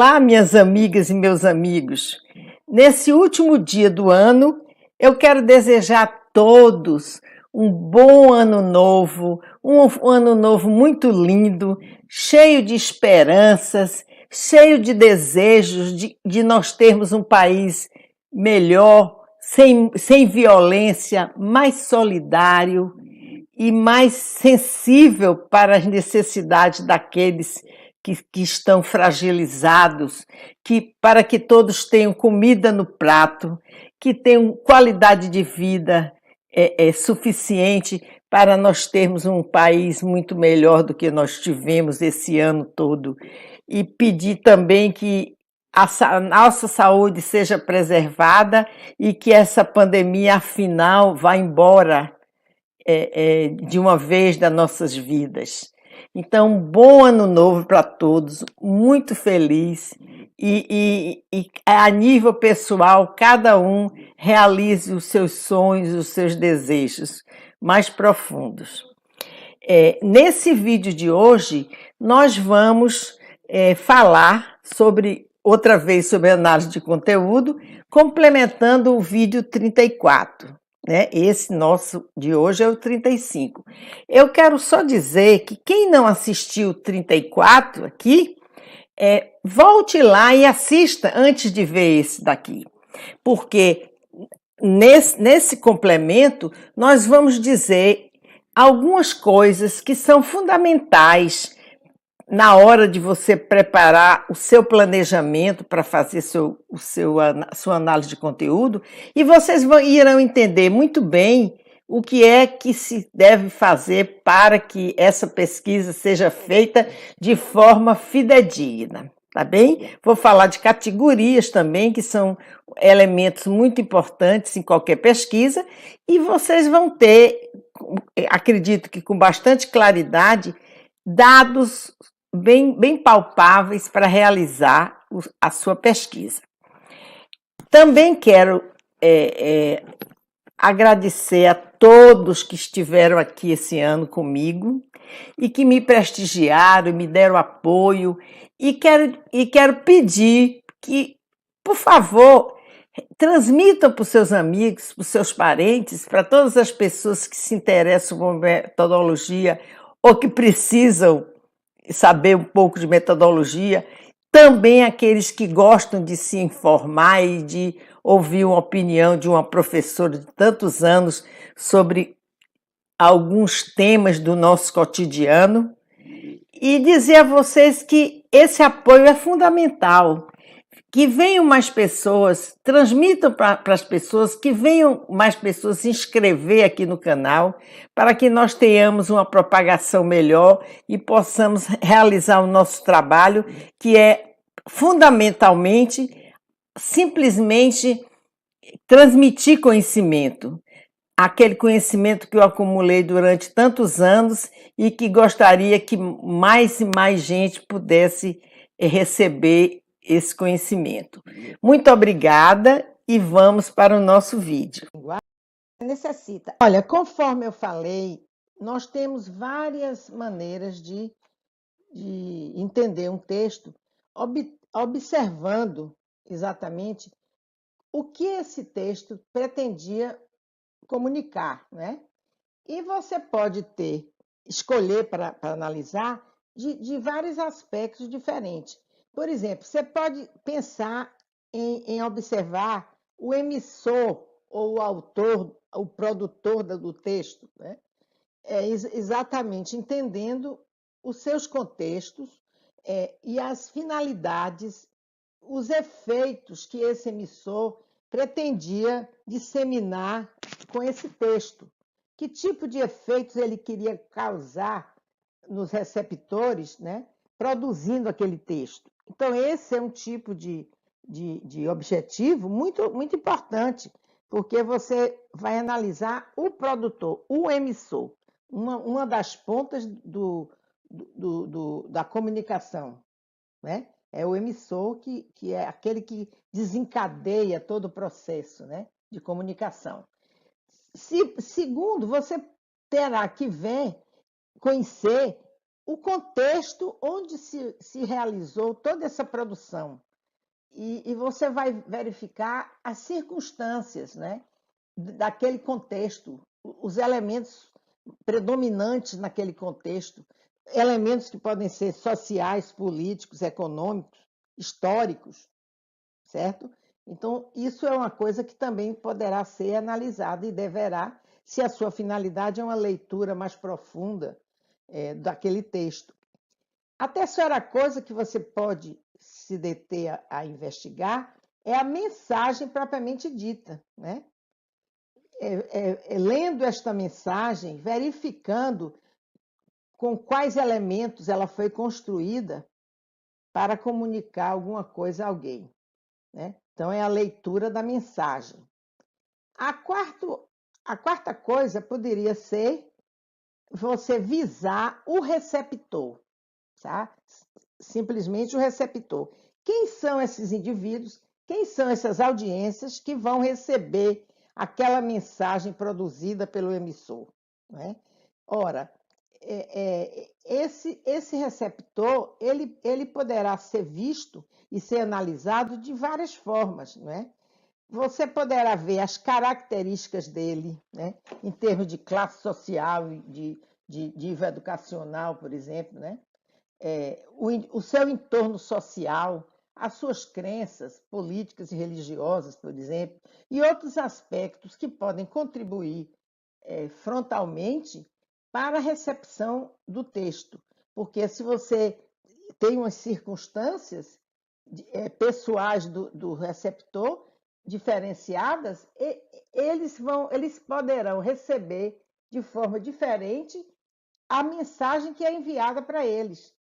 Olá, minhas amigas e meus amigos. Nesse último dia do ano, eu quero desejar a todos um bom ano novo, um ano novo muito lindo, cheio de esperanças, cheio de desejos de nós termos um país melhor, sem violência, mais solidário e mais sensível para as necessidades daqueles que estão fragilizados, para que todos tenham comida no prato, que tenham qualidade de vida suficiente para nós termos um país muito melhor do que nós tivemos esse ano todo. E pedir também que a nossa saúde seja preservada e que essa pandemia, afinal, vá embora de uma vez das nossas vidas. Então, um bom ano novo para todos, muito feliz e a nível pessoal, cada um realize os seus sonhos, os seus desejos mais profundos. Nesse vídeo de hoje, nós vamos falar outra vez sobre análise de conteúdo, complementando o vídeo 34. Né? Esse nosso de hoje é o 35. Eu quero só dizer que quem não assistiu o 34 aqui, volte lá e assista antes de ver esse daqui. Porque nesse complemento, nós vamos dizer algumas coisas que são fundamentais na hora de você preparar o seu planejamento para fazer sua análise de conteúdo, e vocês irão entender muito bem o que é que se deve fazer para que essa pesquisa seja feita de forma fidedigna, tá bem? Vou falar de categorias também, que são elementos muito importantes em qualquer pesquisa, e vocês vão ter, acredito que com bastante claridade, dados bem palpáveis para realizar a sua pesquisa. Também quero agradecer a todos que estiveram aqui esse ano comigo e que me prestigiaram, me deram apoio, e quero pedir que, por favor, transmitam para os seus amigos, para os seus parentes, para todas as pessoas que se interessam por metodologia ou que precisam saber um pouco de metodologia, também aqueles que gostam de se informar e de ouvir uma opinião de uma professora de tantos anos sobre alguns temas do nosso cotidiano, e dizer a vocês que esse apoio é fundamental. Que venham mais pessoas, transmitam para as pessoas, que venham mais pessoas se inscrever aqui no canal, para que nós tenhamos uma propagação melhor e possamos realizar o nosso trabalho, que é fundamentalmente, simplesmente transmitir conhecimento. Aquele conhecimento que eu acumulei durante tantos anos e que gostaria que mais e mais gente pudesse receber esse conhecimento. Muito obrigada e vamos para o nosso vídeo. Necessita. Olha, conforme eu falei, nós temos várias maneiras de entender um texto, observando exatamente o que esse texto pretendia comunicar, né? E você pode escolher para analisar de vários aspectos diferentes. Por exemplo, você pode pensar em observar o emissor ou o autor, o produtor do texto, né? Exatamente entendendo os seus contextos e as finalidades, os efeitos que esse emissor pretendia disseminar com esse texto. Que tipo de efeitos ele queria causar nos receptores, né, produzindo aquele texto. Então, esse é um tipo de objetivo muito, muito importante, porque você vai analisar o produtor, o emissor, uma das pontas da comunicação, né? É o emissor que é aquele que desencadeia todo o processo, né, de comunicação. Segundo, você terá que conhecer o contexto onde se realizou toda essa produção. E você vai verificar as circunstâncias, né, daquele contexto, os elementos predominantes naquele contexto, elementos que podem ser sociais, políticos, econômicos, históricos, certo? Então, isso é uma coisa que também poderá ser analisada e deverá, se a sua finalidade é uma leitura mais profunda daquele texto. A terceira coisa que você pode se deter a investigar é a mensagem propriamente dita, né? Lendo esta mensagem, verificando com quais elementos ela foi construída para comunicar alguma coisa a alguém, né? Então, é a leitura da mensagem. A quarta coisa poderia ser você visar o receptor, tá? Simplesmente o receptor. Quem são esses indivíduos? Quem são essas audiências que vão receber aquela mensagem produzida pelo emissor? Né? Ora, esse receptor ele poderá ser visto e ser analisado de várias formas, não é? Você poderá ver as características dele, né? Em termos de classe social, de nível educacional, por exemplo, né? O seu entorno social, as suas crenças políticas e religiosas, por exemplo, e outros aspectos que podem contribuir frontalmente para a recepção do texto. Porque se você tem umas circunstâncias pessoais do receptor diferenciadas, eles poderão receber de forma diferente a mensagem que é enviada para eles.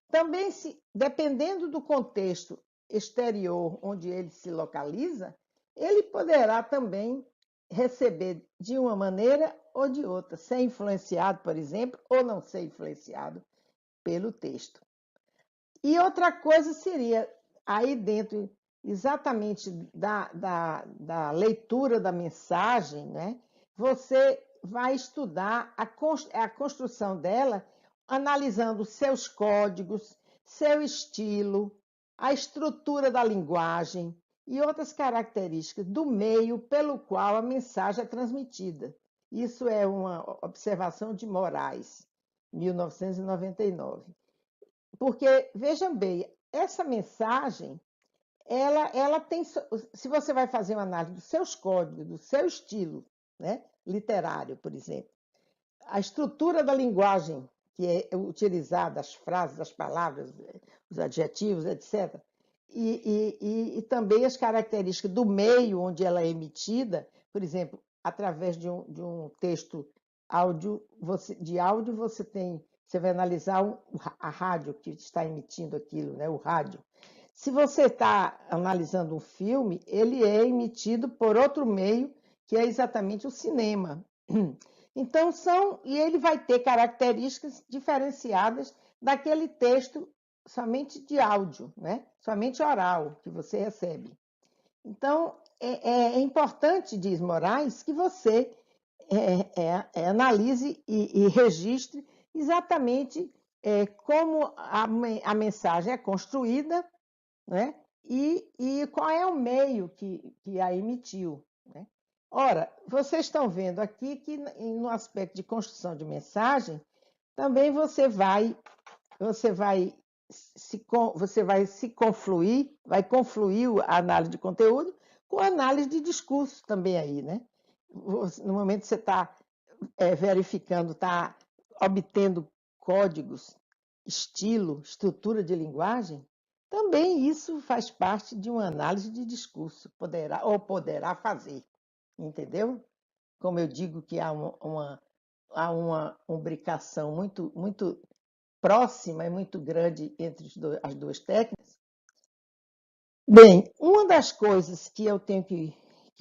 Também, dependendo do contexto exterior onde ele se localiza, ele poderá também receber de uma maneira ou de outra, ser influenciado, por exemplo, ou não ser influenciado pelo texto. E outra coisa seria, aí dentro exatamente da leitura da mensagem, né, você vai estudar a construção dela, analisando seus códigos, seu estilo, a estrutura da linguagem e outras características do meio pelo qual a mensagem é transmitida. Isso é uma observação de Moraes, 1999. Porque, vejam bem, essa mensagem, ela tem. Se você vai fazer uma análise dos seus códigos, do seu estilo, né, literário, por exemplo, a estrutura da linguagem que é utilizada, as frases, as palavras, os adjetivos, etc. E também as características do meio onde ela é emitida, por exemplo, através de um texto de áudio, você vai analisar a rádio que está emitindo aquilo, né, o rádio. Se você está analisando um filme, ele é emitido por outro meio, que é exatamente o cinema. Então, e ele vai ter características diferenciadas daquele texto somente de áudio, né? Somente oral, que você recebe. Então, é importante, diz Moraes, que você analise e registre exatamente como a mensagem é construída, né? E qual é o meio que a emitiu, né? Ora, vocês estão vendo aqui que no aspecto de construção de mensagem, também você vai confluir a análise de conteúdo com a análise de discurso também aí, né? No momento que você está verificando, está obtendo códigos, estilo, estrutura de linguagem, também isso faz parte de uma análise de discurso, poderá fazer, entendeu? Como eu digo que há uma imbricação muito próxima e muito grande entre as duas técnicas. Bem, uma das coisas que eu tenho que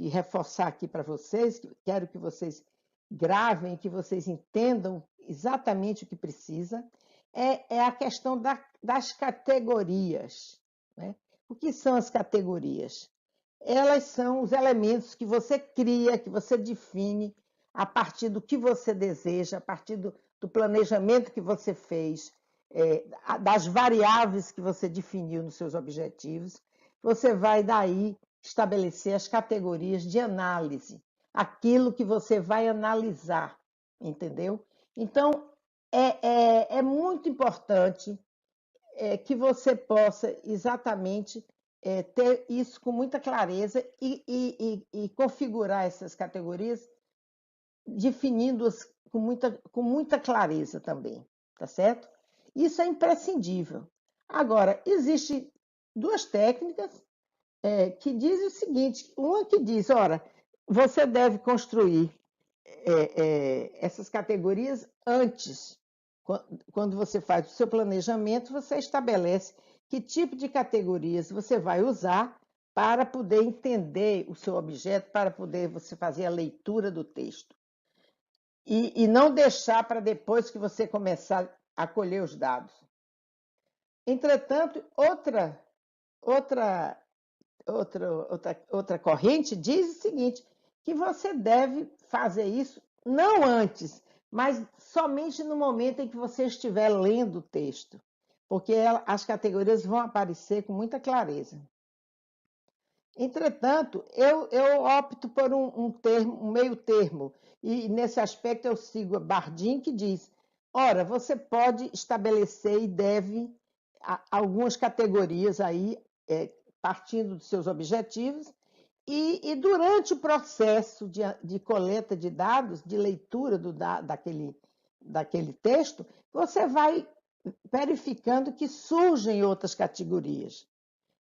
reforçar aqui para vocês, que quero que vocês gravem, que vocês entendam exatamente o que precisa, é a questão das categorias, né? O que são as categorias? Elas são os elementos que você cria, que você define a partir do que você deseja, a partir do planejamento que você fez. das variáveis que você definiu nos seus objetivos, você vai daí estabelecer as categorias de análise, aquilo que você vai analisar, entendeu? Então, é muito importante que você possa exatamente ter isso com muita clareza e configurar essas categorias, definindo-as com muita clareza também, tá certo? Isso é imprescindível. Agora, existem duas técnicas que dizem o seguinte: uma que diz, ora, você deve construir essas categorias antes. Quando você faz o seu planejamento, você estabelece que tipo de categorias você vai usar para poder entender o seu objeto, para poder você fazer a leitura do texto. E não deixar para depois que você começar a colher os dados. Entretanto, outra corrente diz o seguinte, que você deve fazer isso não antes, mas somente no momento em que você estiver lendo o texto, porque as categorias vão aparecer com muita clareza. Entretanto, eu opto por um meio termo, e nesse aspecto eu sigo a Bardin, que diz, ora, você pode estabelecer e deve algumas categorias aí, partindo dos seus objetivos, e durante o processo de coleta de dados, de leitura daquele texto, você vai verificando que surgem outras categorias.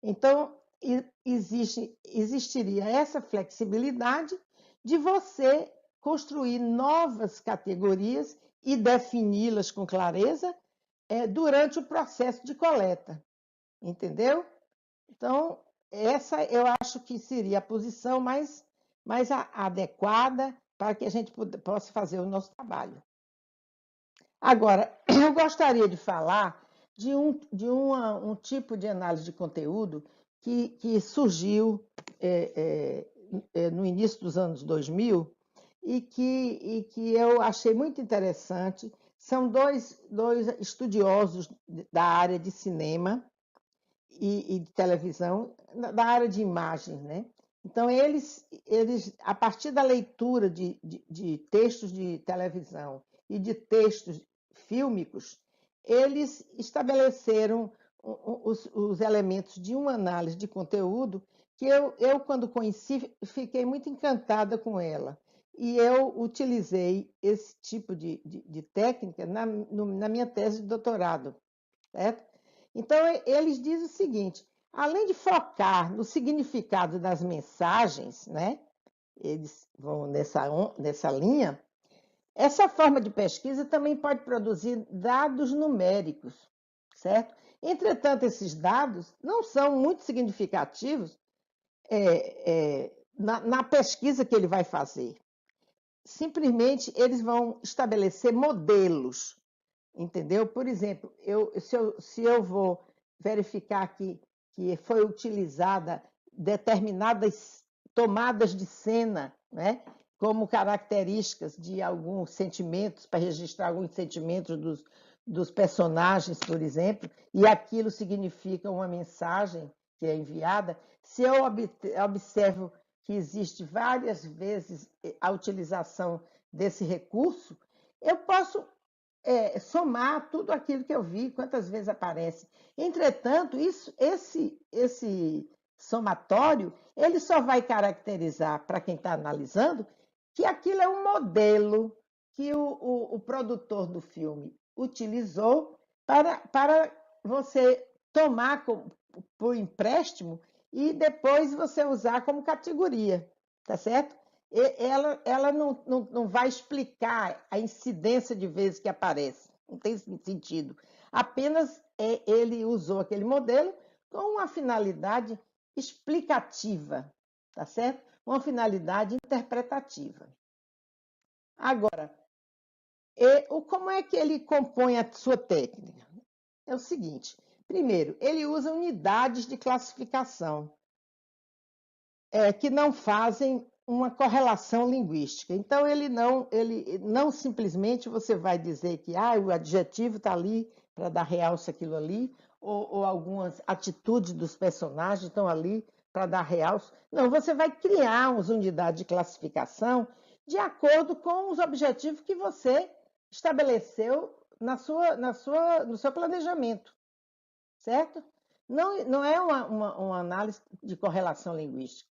Então, existiria essa flexibilidade de você construir novas categorias e defini-las com clareza durante o processo de coleta, entendeu? Então, essa eu acho que seria a posição mais adequada para que a gente possa fazer o nosso trabalho. Agora, eu gostaria de falar de um tipo de análise de conteúdo que surgiu no início dos anos 2000 e que eu achei muito interessante. São dois estudiosos da área de cinema e de televisão, da área de imagens, né? Então, eles a partir da leitura de textos de televisão e de textos fílmicos, eles estabeleceram os elementos de uma análise de conteúdo que eu, quando conheci, fiquei muito encantada com ela. E eu utilizei esse tipo de técnica na minha tese de doutorado, certo? Então, eles dizem o seguinte, além de focar no significado das mensagens, né? Eles vão nessa linha, essa forma de pesquisa também pode produzir dados numéricos, certo? Entretanto, esses dados não são muito significativos na pesquisa que ele vai fazer. Simplesmente, eles vão estabelecer modelos, entendeu? Por exemplo, se eu vou verificar que foi utilizada determinadas tomadas de cena, né? Como características de alguns sentimentos, para registrar alguns sentimentos dos personagens, por exemplo, e aquilo significa uma mensagem que é enviada, se eu observo que existe várias vezes a utilização desse recurso, eu posso somar tudo aquilo que eu vi, quantas vezes aparece. Entretanto, esse somatório, ele só vai caracterizar para quem está analisando que aquilo é um modelo que o produtor do filme utilizou para você tomar por empréstimo e depois você usar como categoria, tá certo? Ela não vai explicar a incidência de vezes que aparece, não tem sentido. Apenas ele usou aquele modelo com uma finalidade explicativa, tá certo? Uma finalidade interpretativa. Agora, como é que ele compõe a sua técnica? É o seguinte, primeiro, ele usa unidades de classificação que não fazem uma correlação linguística. Então, ele não simplesmente você vai dizer que o adjetivo está ali para dar realce àquilo ali, ou algumas atitudes dos personagens estão ali para dar realce. Não, você vai criar umas unidades de classificação de acordo com os objetivos que você estabeleceu no seu planejamento, certo? Não é uma análise de correlação linguística.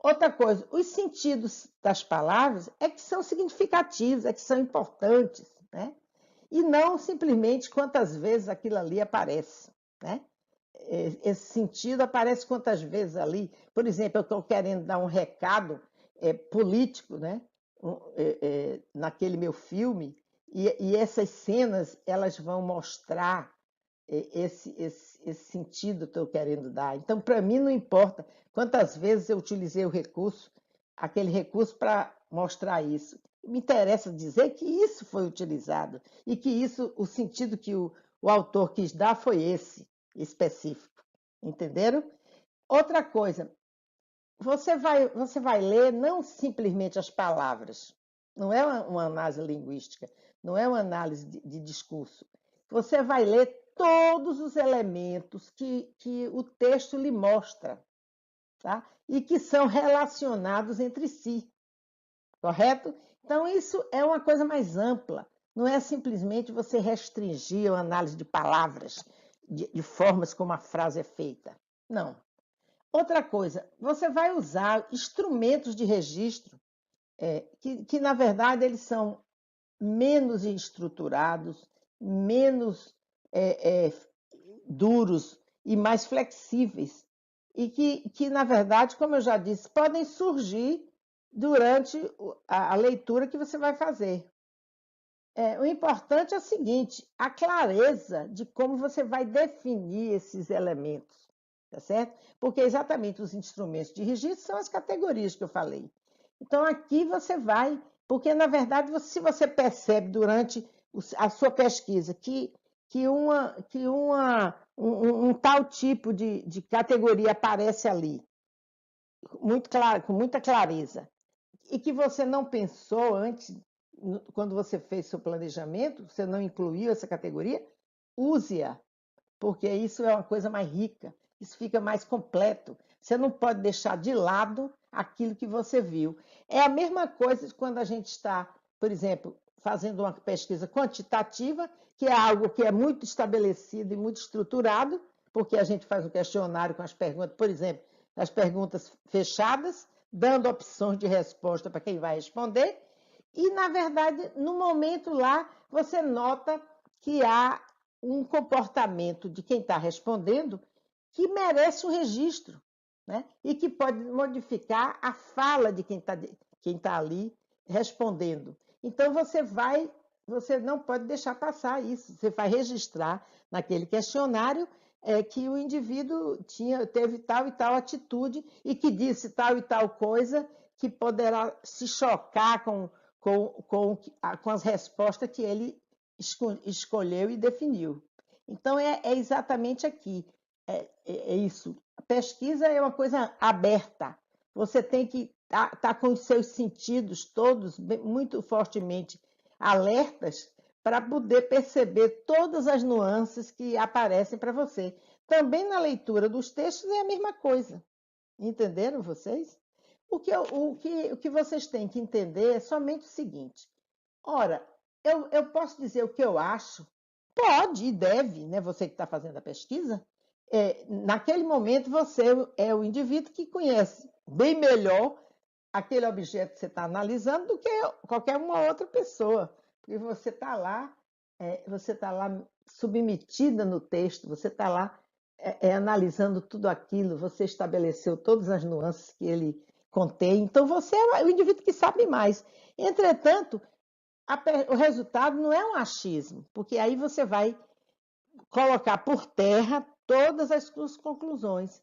Outra coisa, os sentidos das palavras é que são significativos, é que são importantes, né? E não simplesmente quantas vezes aquilo ali aparece, né? Esse sentido aparece quantas vezes ali. Por exemplo, eu estou querendo dar um recado político, né? Naquele meu filme, e essas cenas elas vão mostrar esse sentido que estou querendo dar. Então, para mim, não importa quantas vezes eu utilizei o recurso, aquele recurso para mostrar isso. Me interessa dizer que isso foi utilizado e que isso, o sentido que o autor quis dar foi esse específico. Entenderam? Outra coisa, você vai ler não simplesmente as palavras, não é uma análise linguística, não é uma análise de discurso. Você vai ler todos os elementos que o texto lhe mostra, tá? E que são relacionados entre si, correto? Então, isso é uma coisa mais ampla, não é simplesmente você restringir a análise de palavras, de formas como a frase é feita. Não. Outra coisa, você vai usar instrumentos de registro que, na verdade, eles são menos estruturados, menos é, é, duros e mais flexíveis. E que, na verdade, como eu já disse, podem surgir durante a leitura que você vai fazer. O importante é o seguinte, a clareza de como você vai definir esses elementos, tá certo? Porque exatamente os instrumentos de registro são as categorias que eu falei. Então aqui você vai, porque na verdade, se você percebe durante a sua pesquisa um tal tipo de categoria aparece ali, muito claro, com muita clareza, e que você não pensou antes, quando você fez seu planejamento, você não incluiu essa categoria, use-a, porque isso é uma coisa mais rica, isso fica mais completo. Você não pode deixar de lado aquilo que você viu. É a mesma coisa quando a gente está, por exemplo, fazendo uma pesquisa quantitativa, que é algo que é muito estabelecido e muito estruturado, porque a gente faz um questionário com as perguntas, por exemplo, as perguntas fechadas, dando opções de resposta para quem vai responder, e, na verdade, no momento lá, você nota que há um comportamento de quem está respondendo que merece um registro, né? E que pode modificar a fala de quem tá ali respondendo. Então, você não pode deixar passar isso, você vai registrar naquele questionário que o indivíduo teve tal e tal atitude e que disse tal e tal coisa que poderá se chocar com as respostas que ele escolheu e definiu. Então, é exatamente aqui. É isso. A pesquisa é uma coisa aberta. Você tem que estar com os seus sentidos todos muito fortemente alertas para poder perceber todas as nuances que aparecem para você. Também na leitura dos textos é a mesma coisa. Entenderam vocês? O que vocês têm que entender é somente o seguinte: ora, eu posso dizer o que eu acho? Pode e deve, né? Você que está fazendo a pesquisa. Naquele momento, você é o indivíduo que conhece bem melhor aquele objeto que você está analisando do que qualquer uma outra pessoa. Porque você está lá submetida no texto, você está lá analisando tudo aquilo, você estabeleceu todas as nuances que ele contém. Então, você é o indivíduo que sabe mais. Entretanto, o resultado não é um achismo, porque aí você vai colocar por terra todas as suas conclusões.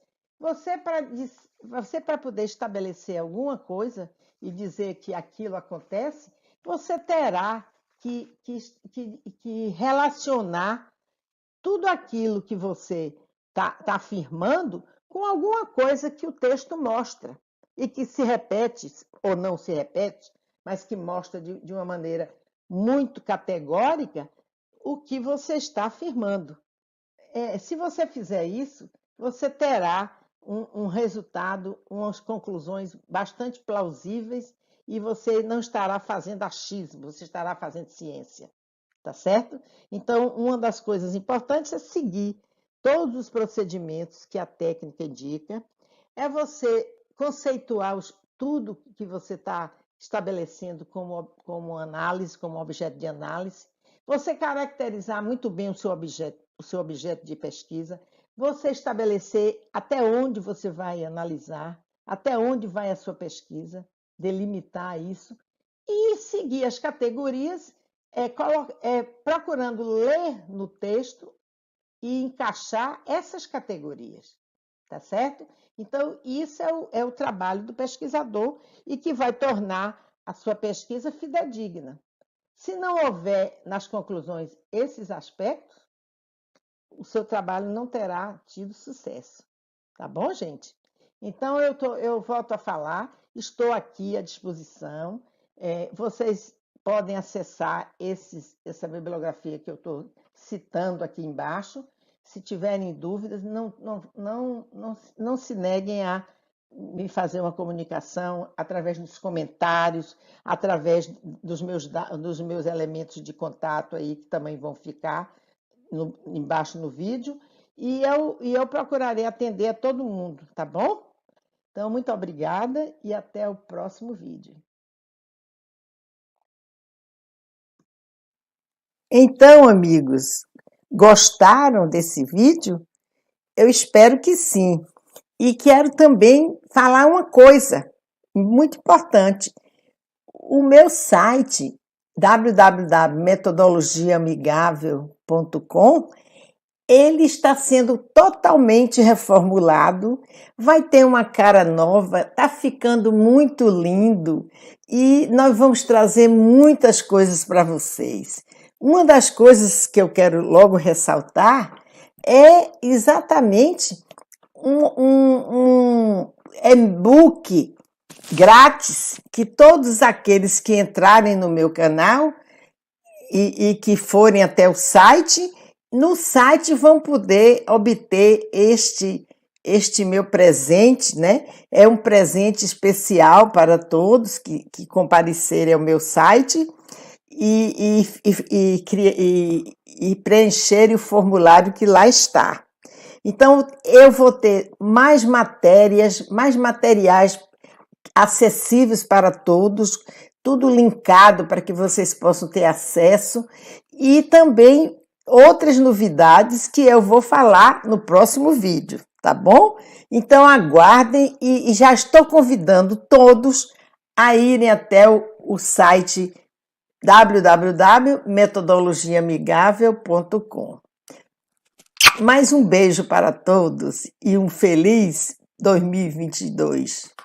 Para poder estabelecer alguma coisa e dizer que aquilo acontece, você terá que relacionar tudo aquilo que você está afirmando com alguma coisa que o texto mostra. e que se repete, ou não se repete, mas que mostra de uma maneira muito categórica o que você está afirmando. Se você fizer isso, você terá um resultado, umas conclusões bastante plausíveis e você não estará fazendo achismo, você estará fazendo ciência, tá certo? Então, uma das coisas importantes é seguir todos os procedimentos que a técnica indica, é você conceituar tudo que você está estabelecendo como análise, como objeto de análise, você caracterizar muito bem o seu objeto de pesquisa, você estabelecer até onde você vai analisar, até onde vai a sua pesquisa, delimitar isso, e seguir as categorias, procurando ler no texto e encaixar essas categorias, tá certo? Então, isso é o trabalho do pesquisador e que vai tornar a sua pesquisa fidedigna. Se não houver nas conclusões esses aspectos, o seu trabalho não terá tido sucesso. Tá bom, gente? Então, eu volto a falar, estou aqui à disposição. Vocês podem acessar essa bibliografia que eu estou citando aqui embaixo. Se tiverem dúvidas, não se neguem a me fazer uma comunicação através dos comentários, através dos meus elementos de contato aí, que também vão ficar embaixo no vídeo, e eu procurarei atender a todo mundo, tá bom? Então, muito obrigada e até o próximo vídeo. Então, amigos, gostaram desse vídeo? Eu espero que sim. E quero também falar uma coisa muito importante. O meu site, www.metodologiaamigável.com, ele está sendo totalmente reformulado, vai ter uma cara nova, está ficando muito lindo e nós vamos trazer muitas coisas para vocês. Uma das coisas que eu quero logo ressaltar é exatamente um e-book grátis que todos aqueles que entrarem no meu canal e que forem até o site, no site vão poder obter este meu presente, né? É um presente especial para todos que comparecerem ao meu site e preencherem o formulário que lá está. Então, eu vou ter mais materiais acessíveis para todos, tudo linkado para que vocês possam ter acesso e também outras novidades que eu vou falar no próximo vídeo, tá bom? Então aguardem e já estou convidando todos a irem até o site www.metodologiaamigável.com. Mais um beijo para todos e um feliz 2022.